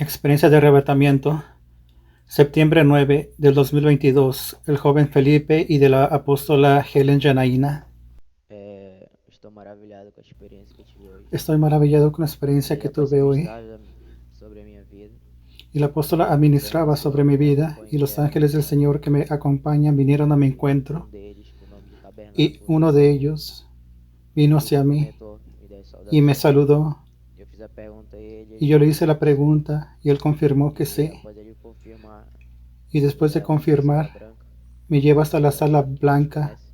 Experiencia de arrebatamiento, septiembre 9 del 2022, el joven Felipe y de la apóstola Helen Janaína. Estou maravilhado com a experiência que eu tive hoje. Estoy maravillado con la experiencia Ele que tuve hoy. ministrava sobre a minha vida Y la apóstola e os administraba anjos sobre mi que me vida y los ángeles del Señor que me acompañan vinieron a mi um encuentro deles, com o nome de y Tabernáculo, uno de ellos vino me hacia mí cumprimentou, me deu y me saudações. saludó Eu fiz a pergunta a ele, y ele yo le falou hice la que sim. pregunta y él confirmó que E sí. após ele confirmar, Y ele me después de leva para a sala confirmar branca, me lleva hasta sala la branca sala como todos blanca, conhecem.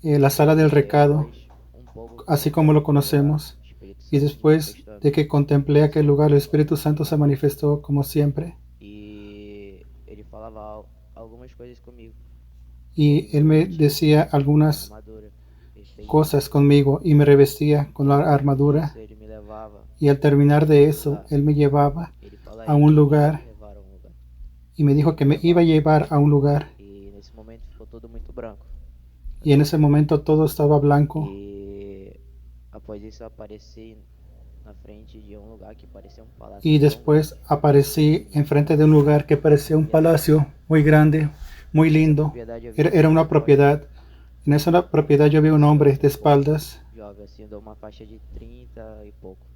la sala del E recado, após um pouco así como lo contemplando aquele lugar, conocemos. o Espírito Y Santo se después manifestou a de mim, que contemplé como aquel sempre. lugar, el Espíritu Santo se manifestó como siempre. E ele falava algumas coisas comigo. E Y ele él me me vestia decía com a algunas armadura perfeita. cosas conmigo y me revestía con la Depois armadura. disso, ele me levava Y al terminar a de um eso, lugar. él me llevaba Ele fala a aí un que ele ia me lugar levar a um lugar. y me dijo Ele que me me iba a levava. llevar a un lugar. E nesse momento ficou tudo muito branco na Y en minha ese vida. momento todo estaba blanco. E após isso, eu apareci na frente de um lugar que parecia um palácio Y tão después grande. aparecí enfrente de un lugar que parecía un E essa, palacio muy grande, muy e essa lindo. propriedade eu vi Era, um era homem una de costas. propiedad. En esa propiedad yo vi un Esse hombre homem de um pouco espaldas, jovem, assim, de uma faixa de 30 e pouco.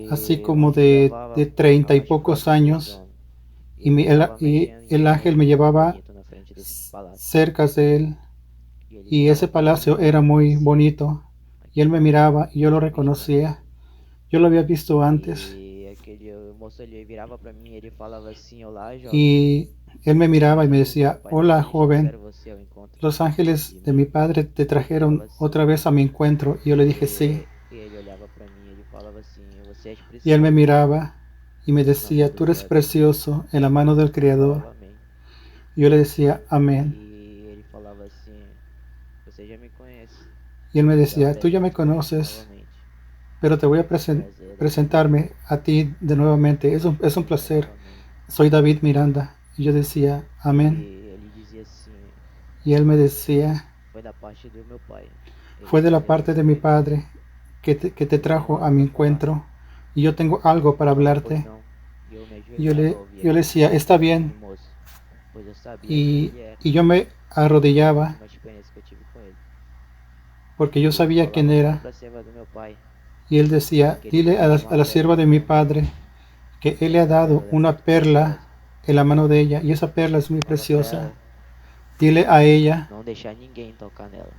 así E o como anjo me de levava 30 ao y mais pocos próximo desse años. homem. E Y, ele el, ficava y mexendo em el algo ángel me muito llevaba bonito na frente desse palácio. cerca de él. E ele Y ese virava para mim palacio e eu era muy reconhecia bonito. Y él aquele me homem. miraba y Eu yo lo tinha visto antes. reconocía. Yo lo había visto antes. E aquele moço ali virava para mim e ele falava assim: Olá, jovem. Y él me Os miraba y me anjos do meu decía, pai hola novamente joven, trouxeram você ao encontro los de ángeles de mim. mi padre te E ele falava trajeron assim. otra vez a mi encuentro. Y yo le dije sí. E ele olhava para mim e ele falava assim: Você és Y él me precioso miraba y me na mão decía, do tú eres Criador. precioso en la mano del E eu Creador. falava amém. Y yo le decía amén. E ele falava assim: Você já me conhece. Y él me Eu te decía, tú ya me apresento conoces, novamente. pero te voy a É um prazer estar aqui. presentarme a ti de nuevamente. Es un E eu placer. falava amém. Soy David Miranda. Y yo decía amén. E ele dizia assim: Y él me decía, Foi da parte do meu pai. Ele fue de la trouxe parte você de mi ao encontro. padre que te E eu tenho trajo a algo mi para falar. encuentro. Y yo tengo algo Ele para falou: Pois hablarte. não. E eu me Y yo ajoelhava le, a ouvir yo le decía, está aquele bien. moço. Pois eu sabia quem Y, ele era. y yo me Mediante arrodillaba uma experiência que eu tive com ele. porque yo E ele sabía quién falava: Fala era. para a serva do meu pai Y él decía, que ele dile me a deu a uma la pérola sierva de na mi mão dele. padre que él E le ha essa dado pérola é una muito perla preciosa. en la mano de ella. Y esa perla es muy Fala para preciosa. ela Dile a ella não deixar ninguém tocar nela.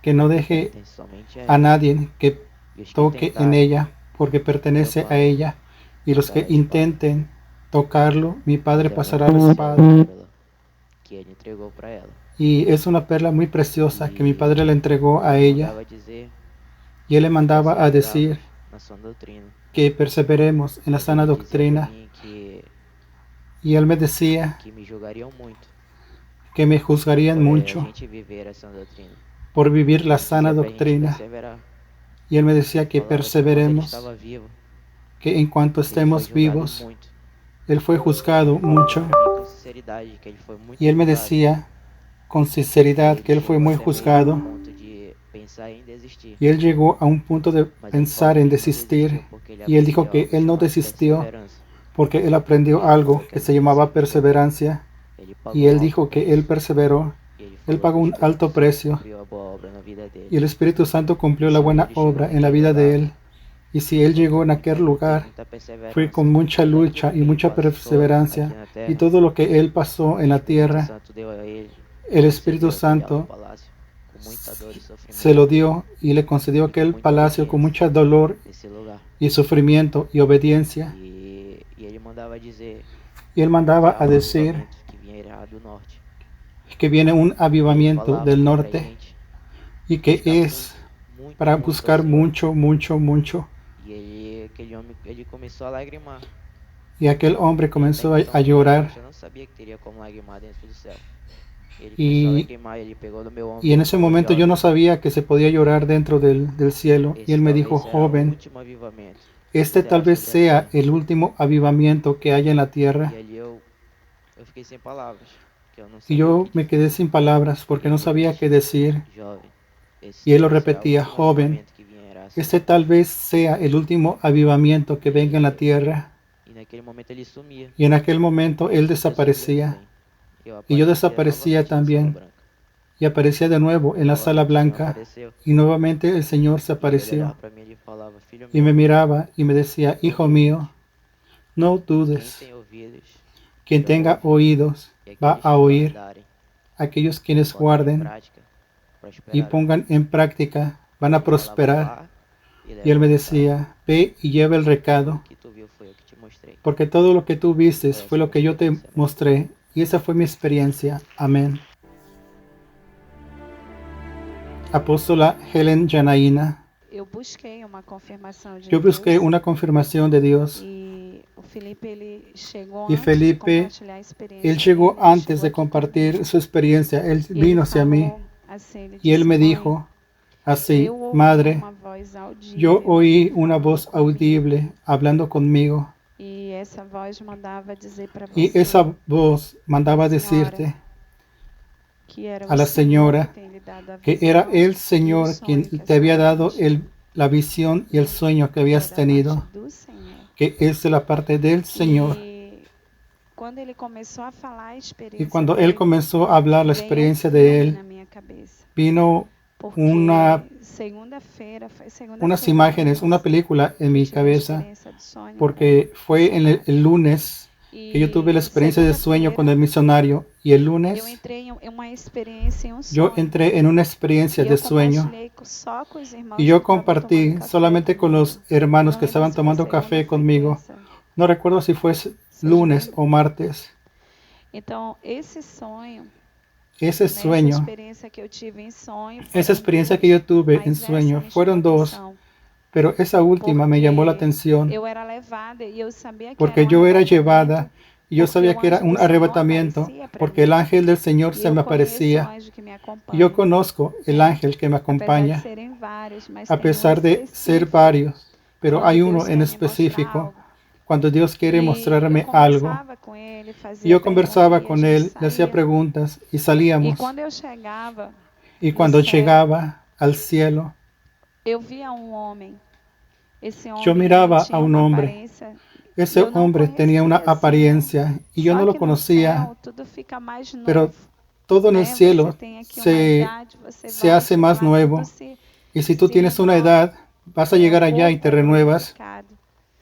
que no Porque deje pertence somente a a ela. nadie que E os que toque en tentarem ella porque pertenece a tocá-lo ella. Y los que passará a espada. intenten tocarlo, mi padre Mas é muito pasará la preciosa a espada. pérola que ele entregou para ela. Y es una perla muy preciosa que mi padre le E entregó a ele ella. mandava dizer Y él le que mandaba a decir perseverarmos na sua doutrina. que perseveremos en la Mas sana ele dizia para doctrina. mim que Y él me decía me julgariam muito que me juzgarían por a mucho gente viver a sã doutrina. por vivir E la ele sana dizia pra gente doctrina. perseverar. Y él me decía que Falava que enquanto ele perseveremos, estava vivo, que en cuanto ele foi estemos julgado vivos, muito. él fue juzgado Ele falava mucho. para mim com sinceridade que ele foi muito Y él me julgado. decía con E sinceridad ele que él fue chegou muy até mesmo ao juzgado. ponto de pensar em desistir. Y él llegó a un punto de Mas ele falou pensar que en ele não desistir. desistiu porque ele Y él dijo aprendeu que algo él no chamado desistió perseverança. porque él E aprendió ele algo falou que que a se gente llamaba sempre vence. perseverancia. Ele Y pagou um él alto dijo que él preço. perseveró. E ele Él falou que pagó o un Espírito alto Santo precio. cumpriu a boa obra na vida dele. Y el Espíritu Santo E cumplió la se buena ele chegou obra en la naquele vida de lugar, él. Y si ele él falou llegó que en aquel tem lugar, muita fue con perseverança. mucha Tanto lucha tudo y que ele mucha passou aqui perseverancia. na Y terra, todo lo que él pasó o en la Espírito tierra, Santo deu a ele e el Espíritu concedeu aquele alto Santo palácio com muita dor e se sofrimento lo dio y le concedió e com aquel muita palacio con obediência mucho dolor nesse lugar. y sufrimiento y obediencia. E ele mandava dizer Y él que mandaba há a um decir avivamento que virá do norte. que viene un E ele avivamiento falava del que pra norte gente y que buscar es muito, muito, para muito ao buscar Senhor. mucho, mucho, mucho. E ele, aquele homem, ele começou a lagrimar. Y aquel hombre E até comenzó a então, llorar. eu não sabia que teria como lagrimar dentro do céu. Ele começou a Y, lagrimar, ele pegou no meu ombro y e en ele ese falou: momento yo no Jovem, sabía que se podía llorar dentro del cielo. Y esse él me dijo, talvez será o joven, último avivamento que este tal terá vez sobre a sea terra. el último avivamiento que haya en la E tierra. ali eu fiquei sem palavras, porque eu não Y sabia o yo que me dizer. quedé sin palabras Ele porque no sabía qué repetiu: decir. Jovem, esse Y él lo talvez será o repetía, último joven, avivamento que virá graça. Este tal vez sea el último avivamiento que venga en la tierra. E naquele momento ele sumia. Y en aquel momento él Eu sumia desaparecía. também. Eu Y yo aparecia desaparecía novamente na sala también. branca. Y aparecía de nuevo en la sala Novamente o Senhor blanca. apareceu. Y nuevamente el Señor se E ele apareció. olhava para mim e ele falava: Filho Y me meu, miraba y me decía, hijo mío, no quem dudes. tem ouvidos, Quien tenga oídos e va aqueles a que oír. guardarem, Aquellos quienes botarem em guarden prática, y prosperarão. pongan en práctica van a Ele falava: prosperar. Vá e Y él leva me o recado. decía, ve y lleva el Tudo recado, o que tu viu foi o que te mostrei. porque todo lo que tú vistes Foi essa fue a lo minha que yo te experiência, né? mostré. Y esa fue mi experiencia. Amén. Apóstola Helen Janaína. Eu busquei uma confirmação de Yo busqué Deus una confirmación de Dios. e o Felipe ele chegou Y antes de Felipe, compartilhar a experiência él llegó dele, antes chegou de aqui compartir comigo. su experiencia. Él E ele vino hacia mí falou assim, ele y él disse, me mãe, dijo así, eu ouvi madre, uma voz audível yo oí una falando voz comigo. audible hablando conmigo. E essa voz mandava dizer para Y você esa voz mandaba Señora, decirte que era a o la Senhor señora que tem lhe dado a que visão era el e o Señor sonho quien que a te había senhora dado tinha, la visión y el sueño que que habías era da tenido, parte do Senhor. que es de la parte del Señor. E quando ele começou a falar a Y experiência cuando él dele, comenzó a hablar la veio um experiencia de filme él, na minha cabeça. vino Porque una, segunda-feira, foi segunda-feira. unas imágenes, una película en mi cabeza, porque fue en el lunes que yo tuve la experiencia de sueño con el misionario, y el Eu lunes entrei em uma experiência, em um yo sonho. entré en una experiencia E de eu sueño compartilhei só com os irmãos y que yo estavam compartí tomando café solamente con comigo. los hermanos Não que lembro estaban se foi tomando segunda café ou foi conmigo. terça. No recuerdo si fue lunes o martes. Então, esse sonho, Ese essa sueño, experiência que eu tive em sonho, esa foram experiencia duas, que yo tuve mas en essa sueño, me fueron chamou a dos, atenção. pero esa última me llamó la Porque atención, eu era levada e eu sabia que porque era um yo era arrebatamento, llevada y yo porque sabía o que era anjo un do Senhor arrebatamiento, aparecia para porque el mí. ángel del Señor E se eu me conheço o aparecía. anjo que me Y acompanha. yo conozco el ángel que me Apesar de acompaña, serem vários, mas a tem um pesar de ser específico varios, pero quando hay Deus uno en quer me mostrar específico, algo. cuando Dios quiere E eu mostrarme algo. conversava com ele, Y fazia yo perguntas conversaba e a con gente él, le hacía saía. preguntas y E salíamos. quando eu chegava Y no cuando céu, llegaba al cielo, eu via um homem. Esse yo homem ele miraba a tinha un uma hombre. aparência Ese eu não hombre tenía una conhecia, assim, apariencia y yo Só no lo que no conocía, céu tudo fica mais pero novo, todo en el né? Você cielo tem aqui uma se, idade, você se vai hace más lá, tudo nuevo. Y si tú tienes una renova. edad, vas a llegar O allá y corpo te é renuevas. glorificado.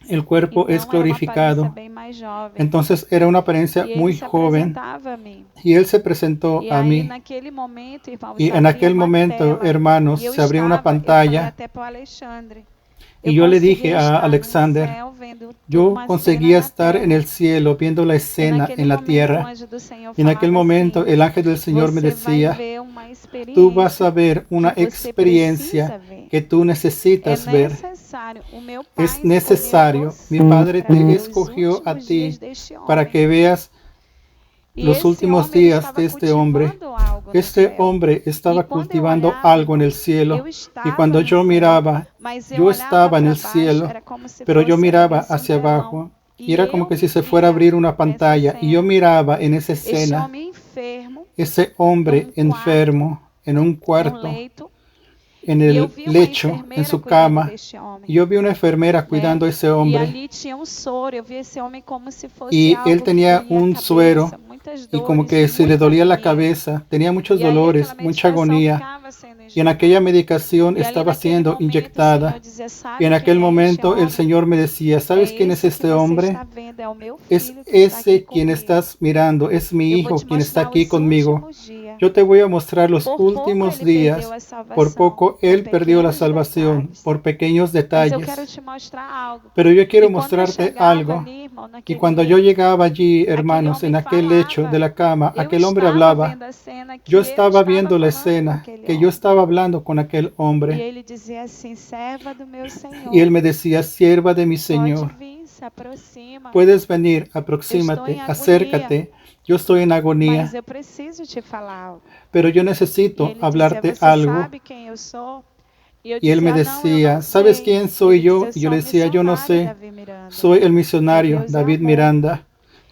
El cuerpo es Então era uma aparência glorificado. bem mais jovem. Entonces era una apariencia E ele muy se joven apresentava a mim. y él se presentó E a aí, mí. naquele momento, irmãos, Y se en abria aquel uma momento, tela. hermanos, E eu se abrió una eu falei pantalla até para o Alexandre. y Eu yo le conseguia dije a estar Alexander, no céu vendo yo uma conseguía cena na estar en terra. el cielo viendo la E escena naquele en la momento o tierra. anjo do Senhor Y en aquel falava momento assim: el ángel del Señor me você vai decía, ver uma tú vas a experiência ver una que você precisa experiencia ver. que tú É necesitas ver. necessário. O meu Es pai escolheu necesario, mi você Padre para te ver os escogió a últimos dias ti deste para homem. que veas E los esse últimos homem ele días estava de este hombre. cultivando algo no Este céu. hombre estaba E quando eu cultivando olhava, algo en el irmãos, cielo, eu y estava cuando no yo céu, miraba, mas eu yo olhava estaba en para el baixo, cielo, era como se pero yo fosse miraba abrisse um hacia telão. abajo y E era como eu que si se fuera a via abrir una nessa pantalla, y yo cena miraba en esa este escena homem enfermo ese hombre num quarto, enfermo en un num cuarto, leito, en e eu el vi uma lecho, en enfermeira su cuidando cama, deste homem, y yo vi una enfermera né? cuidando a ese E hombre, ali tinha um soro, eu vi esse homem como se fosse y él algo que tenía doía a un cabeça, suero, muitas y como dores, que se le muita dolía la agonia. cabeza, tenía muchos E ali dolores, aquela mucha medicação agonía, ficava sendo y en aquella injetada. medicación E ali estaba naquele siendo momento o Senhor inyectada. dizia: Y sabe en aquel quem é este momento el homem? Señor me decía, É ¿sabes quién es esse que este você hombre? está vendo, é o meu Es filho que está aqui ese quien comigo. estás mirando, es mi Eu vou hijo te quien está mostrar aquí os conmigo. últimos dias. Yo te voy a mostrar los Por pouco últimos ele perdeu días. a Por salvação, poco por él perdió la pequenos salvación, detalhes. por pequeños Mas eu quero detalles. te mostrar algo. Pero yo quiero E quando eu mostrarte chegava algo. ali, irmão, Y naquele cuando yo leito, llegaba allí, aquele hermanos, en homem aquel lecho de falava. la cama, Eu aquel hombre estava hablaba. vendo a cena que Yo eu estaba estava viendo la falando com escena, aquele que yo homem. estaba hablando con aquel E hombre. ele dizia assim: serva do meu Y él Senhor, me decía, sierva de mi pode Señor, vir, se aproxima. puedes venir, Eu estou aproxímate, em agonia, acércate. Yo estoy en mas agonía, eu preciso te falar algo. pero yo E necesito ele dizia: hablarte você algo. sabe quem eu sou? E eu Y él me dizia: não, eu decía, não ¿sabes sei. quién soy Ele yo? dizia: eu Y yo sou le o decía, yo no missionário sé, Davi Miranda. soy el E misionario Deus é David amor. Miranda,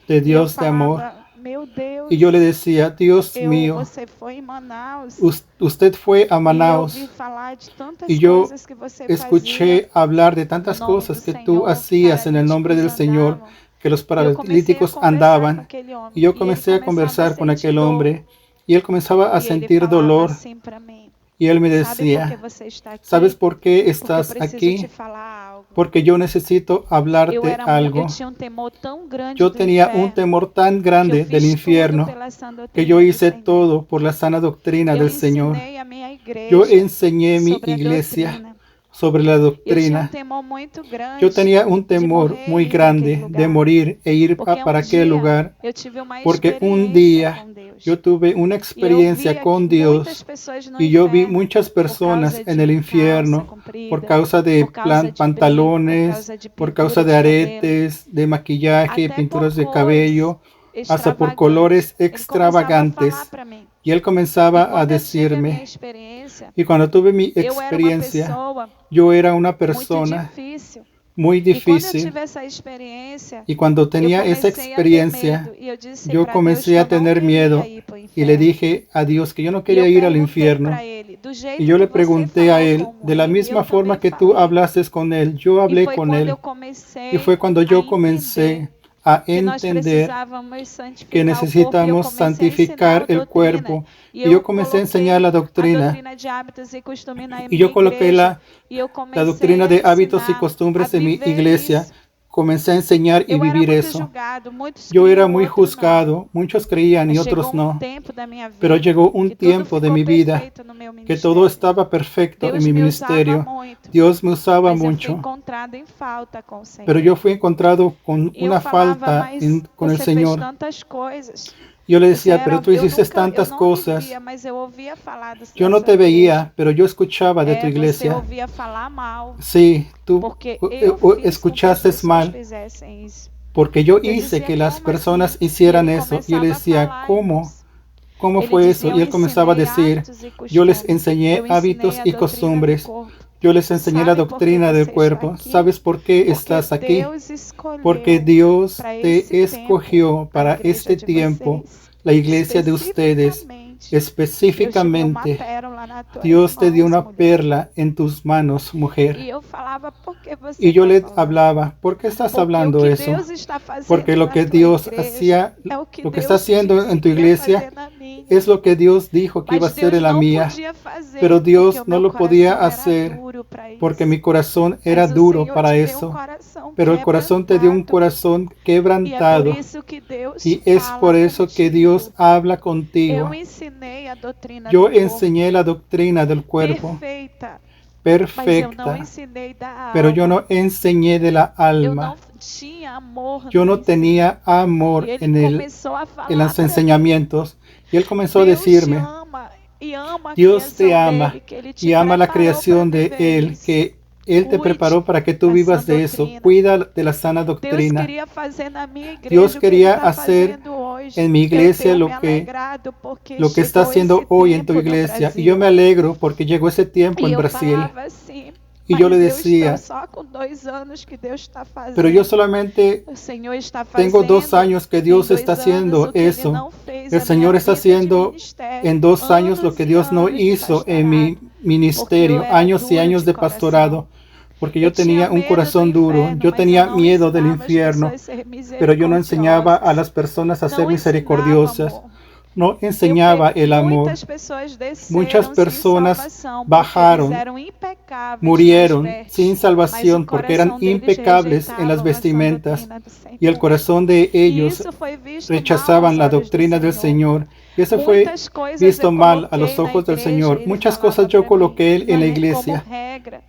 de E eu Dios de amor. falava: meu Deus, Y yo le decía, Dios mío, você foi em Manaus. usted fue a E eu Manaus ouvi falar de tantas y yo coisas que você escuché hablar de tantas no nome cosas do que tú Senhor, hacías en el nombre del paralíticos Señor, andavam. que los E eu comecei a paralíticos conversar com andaban. aquele homem. Y yo E ele comencé a começava a conversar con sentir aquel dor. hombre y él comenzaba a E ele sentir falava dolor assim para mim: y él me sabe por que decía, você está aqui? ¿sabes por qué Porque eu estás preciso aquí? te falar algo. Porque yo necesito Eu hablarte algo. tinha temor tão grande Yo do tenía un inferno temor tan que eu grande del fiz tudo infierno pela sã que doutrina yo do hice Senhor. todo por la sana doctrina Eu del Señor. ensinei a minha Yo igreja enseñé mi sobre a iglesia doutrina. sobre la Eu tinha doctrina. temor muito grande Yo tenía un de temor morrer muy e ir para aquele grande de lugar. morir e ir Porque para aquel dia lugar, eu tive uma porque un experiência día com Deus. yo tuve una E eu experiencia via con muitas Dios pessoas no y yo vi inferno muchas por personas causa en de el calça infierno por comprida, causa de por causa de brinco, por pantalones, causa de por pintura causa de de cabelo, aretes, de maquillaje, até pinturas por de cabello, cores hasta por extravagantes. colores Ele começava a falar extravagantes. para mim. Y él E comenzaba a quando eu tive a minha decirme, experiência, y cuando tuve mi eu era uma experiencia, pessoa yo era una muito persona difícil. muy E quando eu difícil. tive essa experiência, Y cuando eu tenía esa comecei a ter experiencia, medo. E eu disse yo para Deus que comencé eu a não tener queria miedo ir para o y le inferno. dije a Dios que yo no E eu quería ir al perguntei infierno. para ele, do Y jeito yo que le você pregunté a falou él, com de la ele, misma eu forma também que tú falei. hablaste con él, yo E hablé foi con quando él. eu Y comecei fue cuando a yo entender comencé a que nós entender precisávamos que santificar o corpo. E eu necesitamos comecei a ensinar santificar a el doutrina. cuerpo. E Y yo eu comencé a enseñar coloquei la a doctrina. doutrina de hábitos e costumes na Y minha yo coloqué igreja. E eu la comecei doctrina a de hábitos y ensinar a costumbres en mi viver iglesia. isso. Comencé a enseñar y Eu era vivir muito eso. julgado, muitos Yo era criam, muy outros não. juzgado, muchos creían y Mas otros chegou no. tempo da minha Pero vida llegó un que tudo tiempo de ficou mi vida perfeito no meu que todo ministério. estaba perfecto en Deus mi me usava ministerio. muito, Dios me usaba mas eu fui mucho, encontrada em falta com o Senhor. pero yo fui encontrado con E eu una falava, falta mas con el você fez Señor. tantas coisas. Yo le Você decía, era, pero tú eu hiciste nunca, eu tantas não lhe cosas. via, mas eu ouvia falar Yo da no sua te igreja. veía, pero yo escuchaba de tu Você iglesia. ouvia falar mal, Sí, tú porque eu fiz com que as escuchaste pessoas mal, fizessem isso. porque yo Eu hice dizia, que las como personas assim? E hicieran ele eso. Y yo le começava a decía, falar, ¿cómo? irmãos. ¿Cómo Ele fue dizia, eso? eu Y él comenzaba a ensinei decir, hábitos e yo les costumes. enseñé Eu hábitos ensinei a y doutrina do costumbres. corpo. Yo les enseñé la Sabe por que doctrina del você está cuerpo. aqui? ¿Sabes por qué Porque estás aquí? Deus escolheu Porque Dios para te esse tempo escogió a para igreja este de tiempo, vocês. la iglesia de ustedes. Especificamente, Específicamente, Deus te deu uma pérola nas tuas Dios te dio mãos, una mulher. perla en tus manos, E mujer. eu falava, por que você Y yo está le falando? hablaba, ¿por qué estás Porque o hablando que eso? Deus está fazendo Porque lo na que tua Dios igreja hacía, é o que lo que Deus está haciendo disse en tu que ia iglesia fazer na minha. es lo que Dios dijo que iba a Mas hacer Deus en la não mía, podia fazer, pero porque Dios o no meu lo podía coração era hacer duro para isso. porque mi corazón era Mas o duro Senhor para te deu eso. coração Pero el corazón te dio un quebrantado. corazón E é por quebrantado. isso que Deus Y es fala por eso que contigo. Dios habla contigo. Eu ensinei a doutrina Yo do corpo enseñé la doctrina del cuerpo perfeita, mas eu não perfecta, ensinei da pero yo alma. no enseñé de la Eu alma. não tinha amor Yo no nisso. tenía amor E ele en começou a falar los para mim. enseñamientos. Y él comenzó a Deus te decirme, ama e ama a Dios criação te ama dele, que ele te y ama la preparou creación para de viver Él, isso. que Él te Cuide preparó para que tú da vivas sã de eso. doutrina. Cuida de la sana Deus doctrina. queria fazer na minha igreja Dios o que ele quería está hacer fazendo hoje. en mi iglesia Eu lo tenho me que alegrado porque lo que está chegou haciendo esse hoy en tu tempo no iglesia. Y yo Brasil. me alegro porque llegó ese tiempo E en eu Brasil. falava assim, Y yo mas le eu decía, estou só com 2 anos que Deus está fazendo. pero yo solamente O Senhor está tengo fazendo 2 años que em Dios 2 está anos haciendo o que Ele eso. não fez El na Señor minha está vida de haciendo ministério. en 2 años lo Anos que e Dios no anos de hizo en mi pastorado. Porque eu ministerio, era años y duro años de de coração. pastorado, porque yo Eu tinha tenía un medo do corazón duro, inferno, yo mas eu tenía não miedo del ensinava as infierno, pessoas a ser pero yo no enseñaba a misericordiosas. las personas a ser Não ensinava misericordiosas, amor. no enseñaba el amor. Muitas pessoas desceram Muchas sem personas salvação, porque bajaron, eles eram impecáveis murieron nas vestes, sin mas o salvación porque eran coração deles impecables en las rejeitavam a sã vestimentas doutrina do Senhor. y el corazón de E ellos isso foi visto rechazaban la mal aos olhos doctrina do del Senhor. Señor. Y eso fue Muitas coisas visto eu mal a los coloquei na ojos del igreja, Señor. e ele Muchas falava cosas yo para coloqué mí, en la como iglesia regra,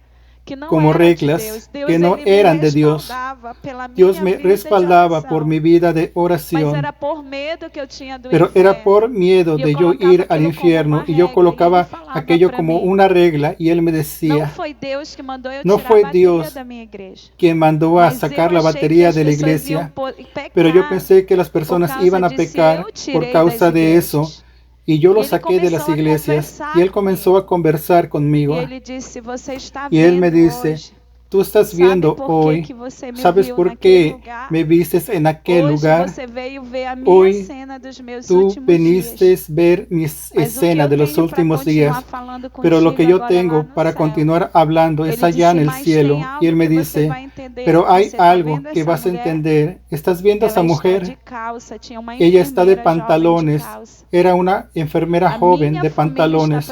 que não como era de reglas Deus. Deus que no ele me eran de Dios. respaldava pela Dios minha me vida de respaldaba oração, por mi vida de mas oración, era por medo que eu tinha do pero era inferno. por miedo E eu de yo colocava ir al aquilo como infierno uma y yo regra, e ele colocaba falava aquello para como mim, una regla y él me não decía, foi Deus que mandou eu no tirar a fue bateria Dios da minha igreja. quien mandó a Mas sacar eu la achei que batería as de la pessoas iam iglesia, pecar pero yo pensé que las por personas causa iban a disso, e pecar eu por tirei causa das de eso. igrejas. Y yo E lo ele saqué de las começou a iglesias conversar y él comenzó a comigo. conversar E conmigo ele disse, você está y él me vendo dice, hoje tú tú estás Sabe viendo por que hoy, que você me ¿sabes viu por naquele qué lugar? me vistes en aquel Hoje lugar? você veio ver a minha Hoy cena dos meus tú últimos viniste dias. ver mis Mas o que escenas eu de los tenho para últimos continuar días, falando pero lo que contigo yo agora lá tengo no para céu? continuar hablando es Ele allá en disse, el mas tem cielo. Y él algo me que você dice, vai entender. pero hay Você está algo vendo que essa vas a mulher? entender. ¿Estás viendo a esa Ela está de mujer? calça, tinha uma Ella está de enfermeira jovem de pantalones. calça. Era una enfermera A joven minha de família está pantalones.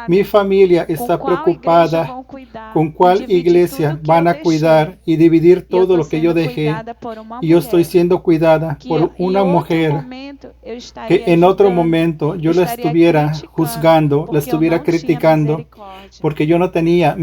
Mi preocupada familia com está qual igreja preocupada vão cuidar con e cuál dividir iglesia tudo que van eu a deixei. cuidar y dividir E eu todo estou lo que yo sendo dejé. cuidada por uma Y yo estoy mulher siendo cuidada que por em una outro mujer momento eu que estaria en otro ajudando, momento yo eu la estaria estuviera criticando, juzgando, la porque eu estuviera não tinha criticando, misericórdia. porque yo no tenía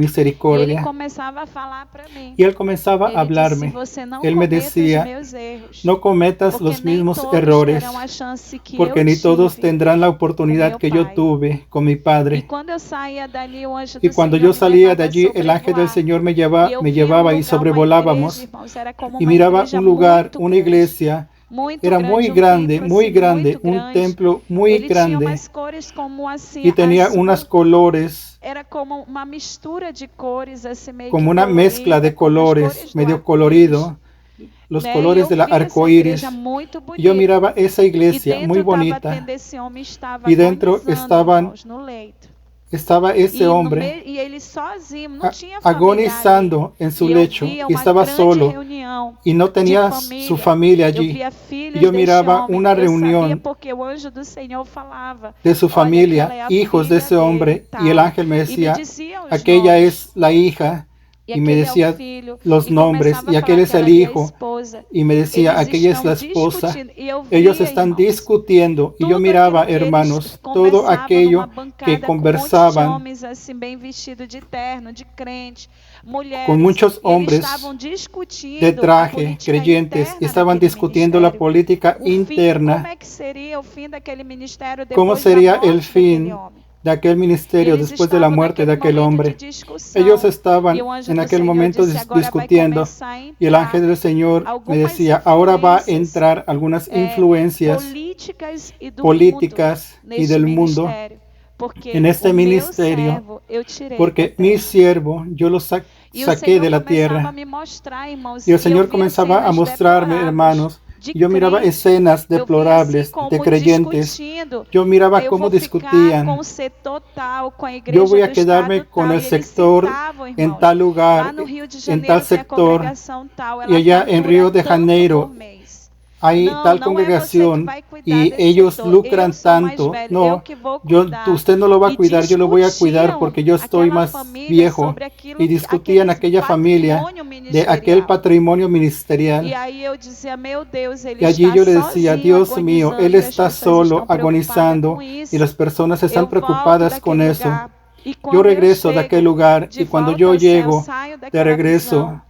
E ele misericordia. começava a falar para mí. Y él comenzaba a Ele disse, hablarme. você não Él me cometa os decía, meus erros, no cometas porque los nem mismos todos errores, terão a chance que porque eu ni todos tive tendrán la com oportunidad meu que yo pai. tuve con mi E padre. quando eu saía dali, o anjo Y do cuando Senhor yo me salía de levava a allí, el ángel del sobrevoar. Señor me E eu via llevaba y lugar, uma igreja, sobrevolábamos irmãos, era como y uma miraba igreja un lugar, muito una grande. iglesia. Muito Era grande, muy grande, templo muy assim, grande, muito un grande. templo muy Ele tinha grande umas cores como assim, y tenía azul. unos colores, Era como uma mistura de cores, assim, meio como que una mezcla colorida, de como as colores, cores do medio arco-íris. colorido, los Né? E colores eu de la vi essa arco igreja iris. muito Y yo bonita. miraba esa E iglesia dentro muy estava bonita tendo esse homem estava y dentro agonizando, irmãos, no leito. estaba ese E, hombre e ele sozinho, não tinha familiar ali. agonizando en su E eu lecho via y uma estaba grande solo reunião y no de tenía família. su familia Eu allí. via Y filhos yo deste miraba homem. una Eu sabia reunión porque o anjo do Senhor falava. de su Olha, aquela familia, é a hijos de filha ese dele, hombre, y el tal. ángel me E me decía, dizia os aquella nomes. es la hija, E y me aquele é o decía filho. los E nombres, começava y a aquel falar es que el ela é a hijo, esposa. y me decía, Eles aquella es la estão esposa. discutindo. E eu Ellos via, están irmãos, discutiendo, y yo tudo miraba, aquilo que eles hermanos, todo conversavam numa aquello que bancada com um monte de conversaban homens assim bem vestidos de terno, de crente, mulheres. con muchos E eles hombres estavam de discutindo a traje, política creyentes, interna estaban daquele discutiendo la ministério. política O fim, como interna, é que seria o fim daquele ministério cómo depois da sería morte el daquele fin homem? de aquel E ministerio eles después de la estavam muerte de naquele aquel momento de hombre. discussão. Ellos E estaban o anjo en do aquel Senhor momento disse, agora vai discutiendo, começar a y el entrar ángel del Señor me algumas decía, ahora va a influências entrar algunas influencias políticas e do políticas mundo y neste del mundo ministério. Porque en este o meu ministerio, servo eu tirei da porque mi terra. siervo yo lo E o saqué Senhor de la começava a tierra. me mostrar, irmãos, Y el e eu Señor via comenzaba a cenas mostrarme, deploráveis hermanos, de yo miraba crentes. escenas Eu via assim deplorables de como creyentes. discutindo. Yo miraba Eu cómo vou ficar com discutían. o setor tal, com a Yo igreja voy do a quedarme estado con tal. el E eles sector citavam, en irmãos, tal lá lugar, no Rio de en Janeiro tal tem a sector, congregação tal, y ela allá en fatura Río de tanto Janeiro por mês. hay Não, tal não é você que congregación vai cuidar y desse ellos setor. Eu lucran sou mais tanto. velho, eu No, que vou cuidar. usted no lo va a E cuidar, yo lo voy a cuidar discutiam porque yo estoy aquela más família viejo. sobre aquilo, Y discutían aquele aquella familia patrimônio de aquel ministerial. patrimonio E ministerial. aí eu dizia, meu Deus, ele Y allí está yo le decía, sozinho, Dios mío, agonizando, Él e as está pessoas solo, estão preocupadas agonizando, com y isso. las personas están Eu volto preocupadas con daquele eso. lugar. E Yo quando eu regreso de aquel chego lugar de y cuando volta yo ao céu, llego saio de daquela regreso visão,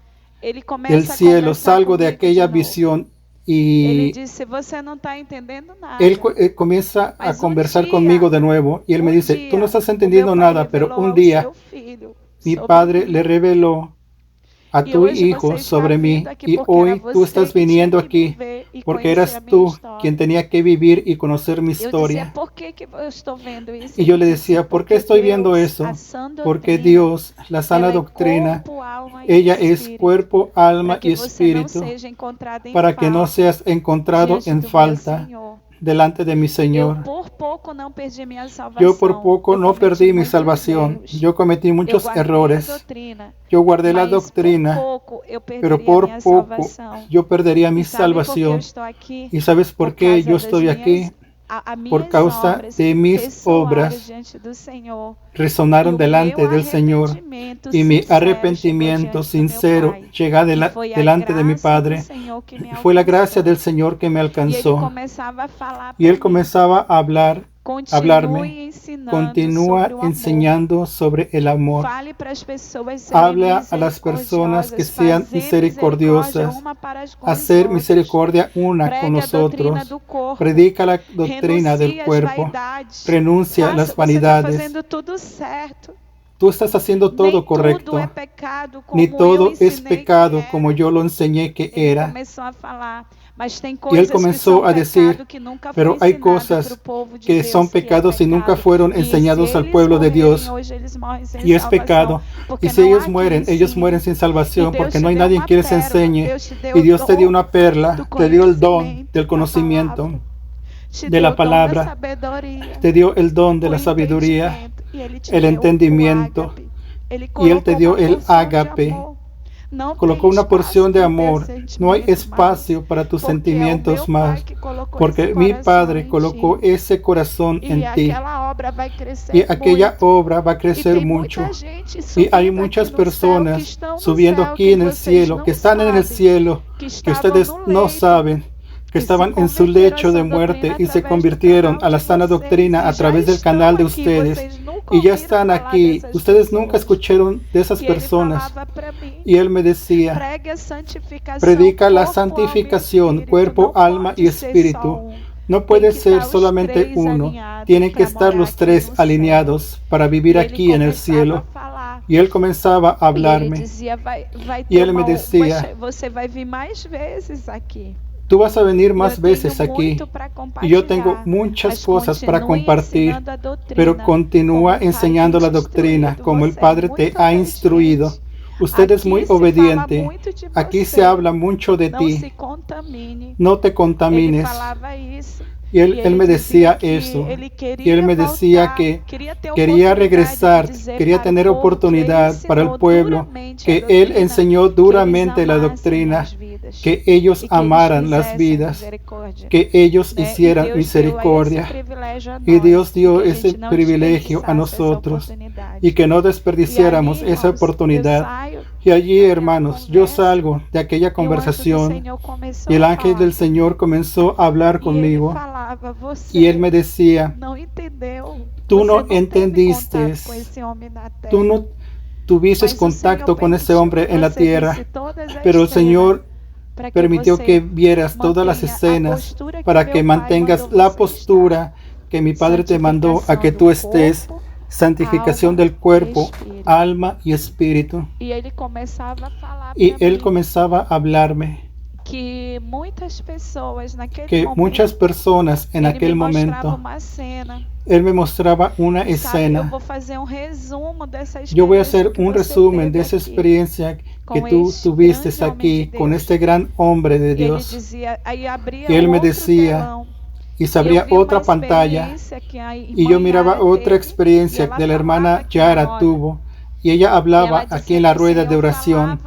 ele del começa a cielo, conversar salgo de comigo aquella de novo. visión Ele y disse, você não está entendendo Él nada. comienza a Mas conversar conmigo de nuevo y Él me dice, tú no estás o meu entendiendo pai nada, pero revelou un ao día seu filho mi sobre Padre mim. le reveló a E tu hoje hijo você está sobre mí vindo aqui y porque era hoy tú você estás que tinha viniendo que aquí viver e porque conhecer a eras minha tú história. quien tenía que vivir y conocer mi Eu dizia, historia. por que que eu estou vendo isso? Y yo le Ele disse, decía, ¿por qué porque estoy viendo Deus, eso? a sã Porque doutrina, Dios, la sana ela é doctrina, corpo, alma e ella es espírito, cuerpo, alma para que y você não espíritu, seja encontrado em para que no falta seas encontrado diante en do meu falta Senhor. delante de mi Eu Señor. por pouco não perdi minha Yo por salvação. poco Eu no cometi perdí mi muitos salvación. erros. Yo cometí Eu muchos guardei a errores. doutrina, Yo guardé la mas por doctrina, pouco eu pero perderia por minha poco salvação. yo perdería mi E sabe por que eu salvación. estou aqui? ¿Y sabes por Por qué causa yo das estoy aquí? minhas, Por minhas causa obras de mis ressoaram obras diante do Senhor. E resonaron o delante meu del Señor arrependimento y mi sincero chegou arrepentimiento diante do meu sincero Pai. llega E foi a delante de mi graça do Padre. Senhor que me Y fue la gracia alcançou. del Señor que me E ele alcanzó. começava a falar Y para Él mim. comenzaba a hablarme, Continue ensinando continúa sobre o amor. enseñando sobre el amor. Fale para as pessoas serem Habla a las personas que sean fazer misericordiosas, uma para com hacer os outros. misericordia una con Pregue a doutrina nosotros. do corpo. Predica la doctrina del Renuncie às cuerpo. vaidades. Renuncia a las Você está vanidades. fazendo tudo certo. Tú estás haciendo todo Nem correcto. tudo é pecado como Ni todo eu es ensinei pecado que era. como yo lo enseñé que Ele era. começou a falar, Y él comenzó a decir, pero hay cosas que son pecados y nunca fueron enseñados al pueblo de Dios. Y es pecado. Y si ellos mueren sin salvación, porque no hay nadie que les enseñe. Y Dios te dio una perla, te dio el don del conocimiento de la palabra, te dio el don de la sabiduría, el entendimiento, y Él te dio el ágape. Colocó una porción de amor. No hay espacio para tus sentimientos más, porque mi Padre colocó ese corazón en ti. Y aquella obra va a crecer mucho. Y hay muchas personas subiendo aquí en el cielo, que están en el cielo, que ustedes no saben, que estaban en su lecho de muerte y se convirtieron a la sana doctrina a través del canal de ustedes. Y ya están aquí. Ustedes nunca escucharon de esas personas. Y él me decía, predica la santificación, cuerpo, alma y espíritu. No puede ser solamente uno. Tienen que estar los tres alineados para vivir aquí en el cielo. Y él comenzaba a hablarme. Y él me decía, tú vas a venir más veces aquí, y yo tengo muchas cosas para compartir, pero continúa enseñando la doctrina como el Padre te ha instruido. Usted es muy obediente. Aquí se habla mucho de ti. No te contamines. Y él me decía eso. Y él me decía que quería regresar, quería tener oportunidad para el pueblo, que él enseñó duramente la doctrina, que ellos amaran las vidas, que ellos hicieran misericordia. Y Dios dio ese privilegio a nosotros y que no desperdiciáramos esa oportunidad. Y allí, hermanos, yo salgo de aquella conversación y el ángel del Señor comenzó a hablar conmigo. Y él me decía, tú no entendiste, tú no tuviste contacto con ese hombre en la tierra, pero el Señor permitió que vieras todas las escenas para que mantengas la postura que mi Padre te mandó a que tú estés. Santificación del cuerpo, alma y espíritu. Y él comenzaba a hablarme que muchas personas en aquel momento, él me mostraba una escena. Yo voy a hacer un resumen de esa experiencia que tú tuviste aquí con este gran hombre de Dios. Y él me decía, y se abría otra pantalla, y yo miraba otra experiencia que la hermana Yara tuvo, y ella hablaba aquí en la rueda de oración,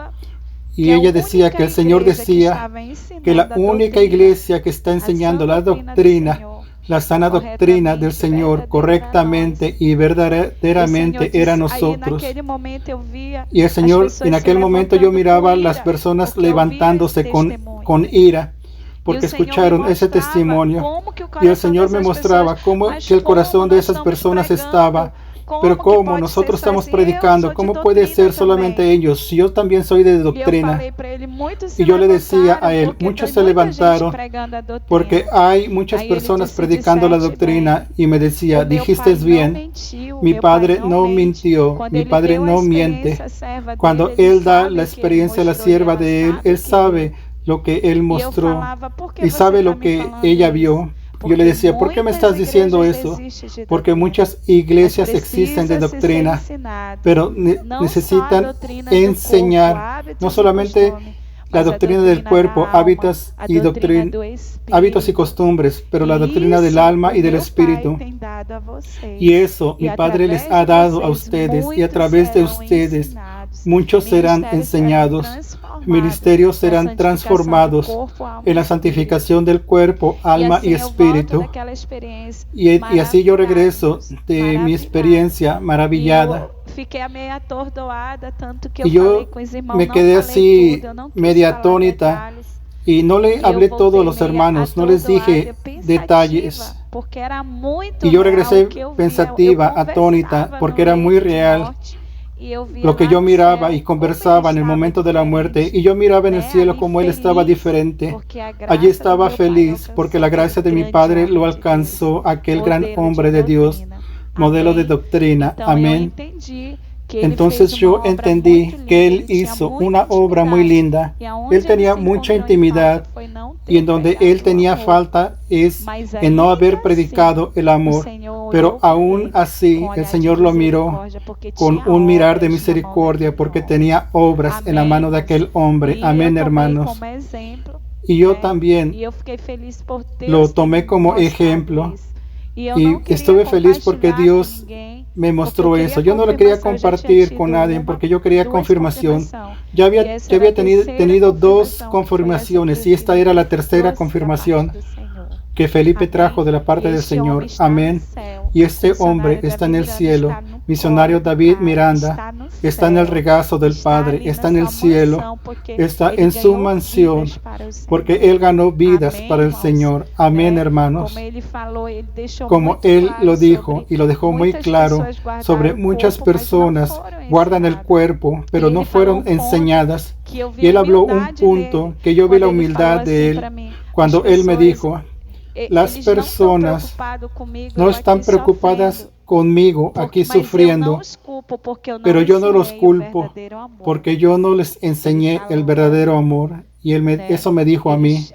y ella decía que el Señor decía que la única iglesia que está enseñando la doctrina, la sana doctrina del Señor correctamente y verdaderamente era nosotros. Y el Señor, en aquel momento yo miraba a las personas levantándose con ira, porque escucharon ese testimonio, y el Señor me mostraba cómo que el corazón de esas personas estaba, pero cómo nosotros estamos predicando, cómo puede ser solamente ellos, si yo también soy de doctrina. Y yo le decía a él, muchos se levantaron, porque hay muchas personas predicando la doctrina, y me decía, dijiste bien, mi Padre no mintió, mi Padre no miente. Cuando Él da la experiencia a la sierva de Él, Él sabe lo que Él mostró y sabe lo que ella vio. Yo le decía, ¿por qué me estás diciendo eso? Porque muchas iglesias existen de doctrina, pero necesitan enseñar no solamente la doctrina del cuerpo, hábitos y costumbres, pero la doctrina del alma y del espíritu. Y eso mi Padre les ha dado a ustedes, y a través de ustedes muchos serán enseñados. Ministerios serán transformados en la santificación del cuerpo, alma y espíritu. Y así yo regreso de mi experiencia maravillada. Y yo me quedé así media atónita, y no le hablé todo a los hermanos, no les dije detalles. Y yo regresé pensativa, atónita, porque era muy real lo que yo miraba y conversaba en el momento de la muerte, y yo miraba en el cielo como él estaba diferente. Allí estaba feliz porque la gracia de mi Padre lo alcanzó, aquel gran hombre de Dios, modelo de doctrina. Amén. Entonces yo entendí que él hizo una obra muy linda. Él tenía mucha intimidad, y en donde él tenía falta es en no haber predicado el amor. Pero aún así el Señor lo miró con un mirar de misericordia porque tenía obras en la mano de aquel hombre. Amén, hermanos. Y yo también lo tomé como ejemplo y estuve feliz porque Dios me mostró eso. Yo no lo quería compartir con nadie porque yo quería confirmación. Ya había tenido 2 confirmaciones y esta era la tercera confirmación que Felipe trajo de la parte del Señor. Amén. Y este hombre está en el cielo. Misionario David Miranda está en el regazo del Padre, está en el cielo, está en su mansión, porque él ganó vidas para el Señor. Amén, hermanos. Como él lo dijo y lo dejó muy claro, sobre muchas personas guardan el cuerpo, pero no fueron enseñadas. Y él habló un punto que yo vi la humildad de él cuando él me dijo: las personas no están preocupadas conmigo aquí sufriendo, pero yo no los culpo porque yo no les enseñé el verdadero amor. Y eso me dijo a mí.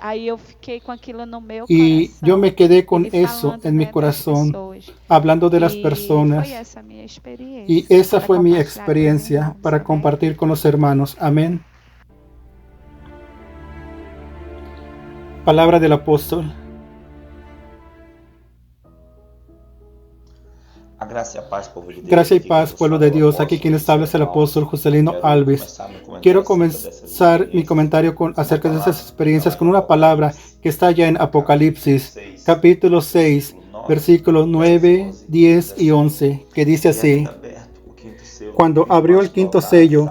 Y yo me quedé con eso en mi corazón, hablando de las personas. Y esa fue mi experiencia para compartir con los hermanos. Amén. Palabra del apóstol. Gracia y paz, pueblo de Dios. Aquí quien habla es el apóstol Juscelino Alves. Quiero comenzar mi comentario acerca de esas experiencias con una palabra que está ya en Apocalipsis, capítulo 6, versículos 9, 10 y 11, que dice así: cuando abrió el quinto sello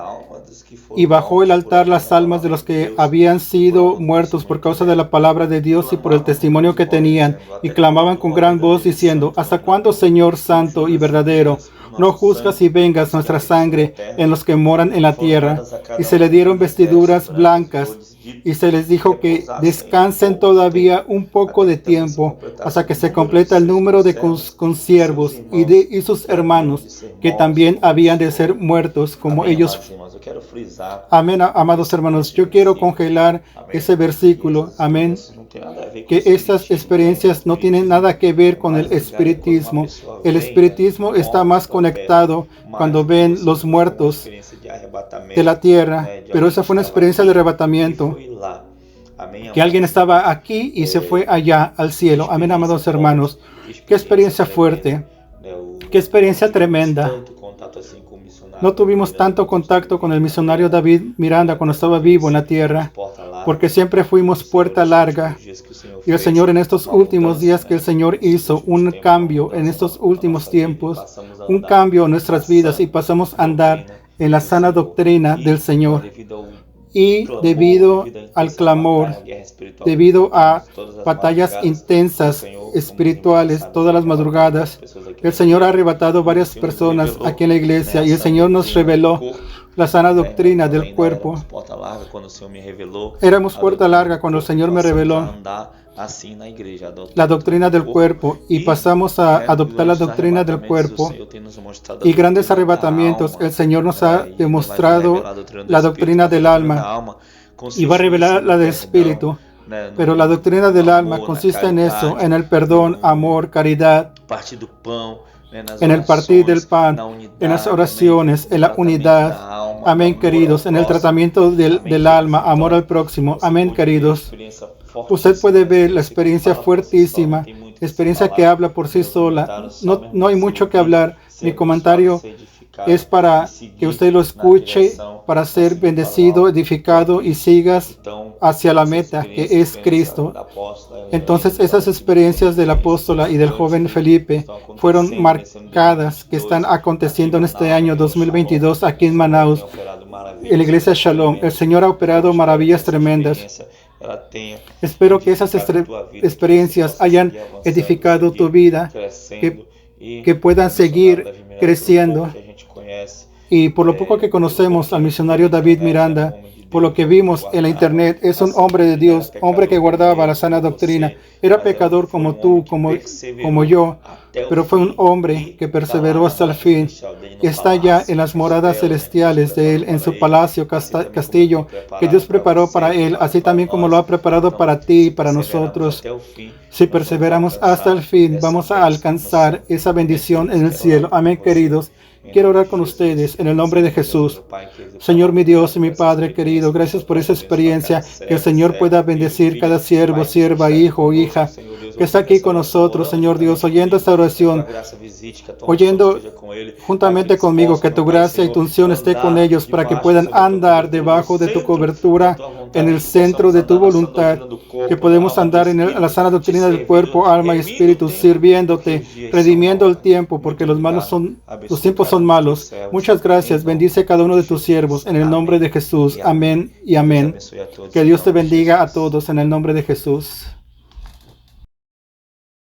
y bajó el altar las almas de los que habían sido muertos por causa de la palabra de Dios y por el testimonio que tenían, y clamaban con gran voz diciendo: ¿hasta cuándo, Señor santo y verdadero, no juzgas y vengas nuestra sangre en los que moran en la tierra? Y se le dieron vestiduras blancas, y se les dijo que descansen todavía un poco de tiempo, hasta que se completa el número de consiervos y sus hermanos, que también habían de ser muertos como ellos. Amén, amados hermanos. Yo quiero congelar ese versículo. Amén. Que estas experiencias no tienen nada que ver con el espiritismo. El espiritismo está más conectado cuando ven los muertos de la tierra, pero esa fue una experiencia de arrebatamiento, que alguien estaba aquí y se fue allá al cielo. Amén, amados hermanos. Qué experiencia fuerte, qué experiencia tremenda. No tuvimos tanto contacto con el misionario David Miranda cuando estaba vivo en la tierra, porque siempre fuimos puerta larga. Y el Señor, en estos últimos días que el Señor hizo un cambio en estos últimos tiempos, un cambio en nuestras vidas, y pasamos a andar en la sana doctrina del Señor. Y debido al clamor, debido a batallas intensas espirituales todas las madrugadas, el Señor ha arrebatado varias personas aquí en la iglesia, y el Señor nos reveló la sana doctrina del cuerpo. Éramos puerta larga cuando el Señor me reveló la doctrina del cuerpo, y pasamos a adoptar la doctrina del cuerpo, y grandes arrebatamientos. El Señor nos ha demostrado la doctrina del alma y va a revelar la del espíritu, pero la doctrina del alma consiste en eso, en el perdón, amor, caridad, en el partir del pan, en las oraciones, en la unidad. Amén, queridos. En el tratamiento del alma, amor al próximo. Amén, queridos. Usted puede ver la experiencia fuertísima, experiencia que habla por sí sola. No hay mucho que hablar. Mi comentario es para que usted lo escuche, para ser bendecido, edificado y sigas hacia la meta, que es Cristo. Entonces, esas experiencias del apóstola y del joven Felipe fueron marcadas, que están aconteciendo en este año 2022 aquí en Manaus, en la iglesia Shalom. El Señor ha operado maravillas tremendas. Espero que esas experiencias hayan edificado tu vida, que puedan seguir creciendo. Y por lo poco que conocemos al misionario David Miranda, por lo que vimos en la internet, es un hombre de Dios, hombre que guardaba la sana doctrina. Era pecador como tú, como yo, pero fue un hombre que perseveró hasta el fin. Y está ya en las moradas celestiales de él, en su palacio, castillo, que Dios preparó para él, así también como lo ha preparado para ti y para nosotros. Si perseveramos hasta el fin, vamos a alcanzar esa bendición en el cielo. Amén, queridos. Quiero orar con ustedes en el nombre de Jesús. Señor, mi Dios y mi Padre querido, gracias por esa experiencia. Que el Señor pueda bendecir cada siervo, sierva, hijo o hija que está aquí con nosotros, Señor Dios, oyendo esta oración, oyendo juntamente conmigo, que tu gracia y tu unción esté con ellos para que puedan andar debajo de tu cobertura, en el centro de tu voluntad, que podemos andar en la sana doctrina del cuerpo, alma y espíritu, sirviéndote, redimiendo el tiempo, porque los tiempos son malos. Muchas gracias. Bendice cada uno de tus siervos en el nombre de Jesús. Amén y amén. Que Dios te bendiga a todos en el nombre de Jesús.